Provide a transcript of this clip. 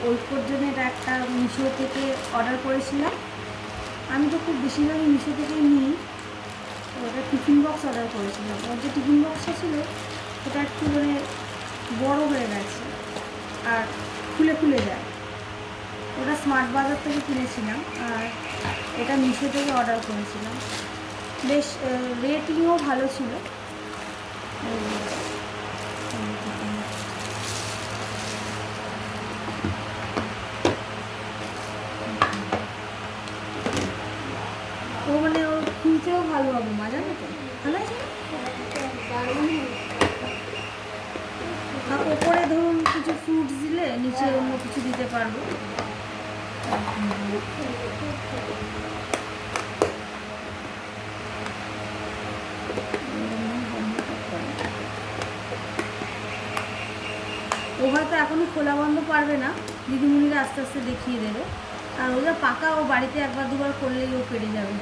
ওর জন্য এটা একটা মিশো থেকে অর্ডার করেছিলাম। আমি তো খুব বেশিরভাগই মিশো থেকেই নিই। ওটা টিফিন বক্স অর্ডার করেছিলাম। ওর যে টিফিন বক্সটা ছিল ওটা একটু মানে বড় হয়ে গেছে আর খুলে খুলে যায়। ওটা স্মার্ট বাজার থেকে কিনেছিলাম আর এটা মিশো থেকে অর্ডার করেছিলাম। বেশ রেটিংও ভালো ছিল। ও মানে ও খুলতেও ভালো হবে, মজা না তো, ভালো আছে। আর ওপরে ধরুন কিছু ফ্রুটস দিলে নিচে অন্য কিছু দিতে পারবো। ও হয়তো এখনও খোলা বন্ধ পারবে না, দিদিমণিরা আস্তে আস্তে দেখিয়ে দেবে। আর ও যা পাকা, ও বাড়িতে একবার দুবার করলেই ও পেরে যাবে।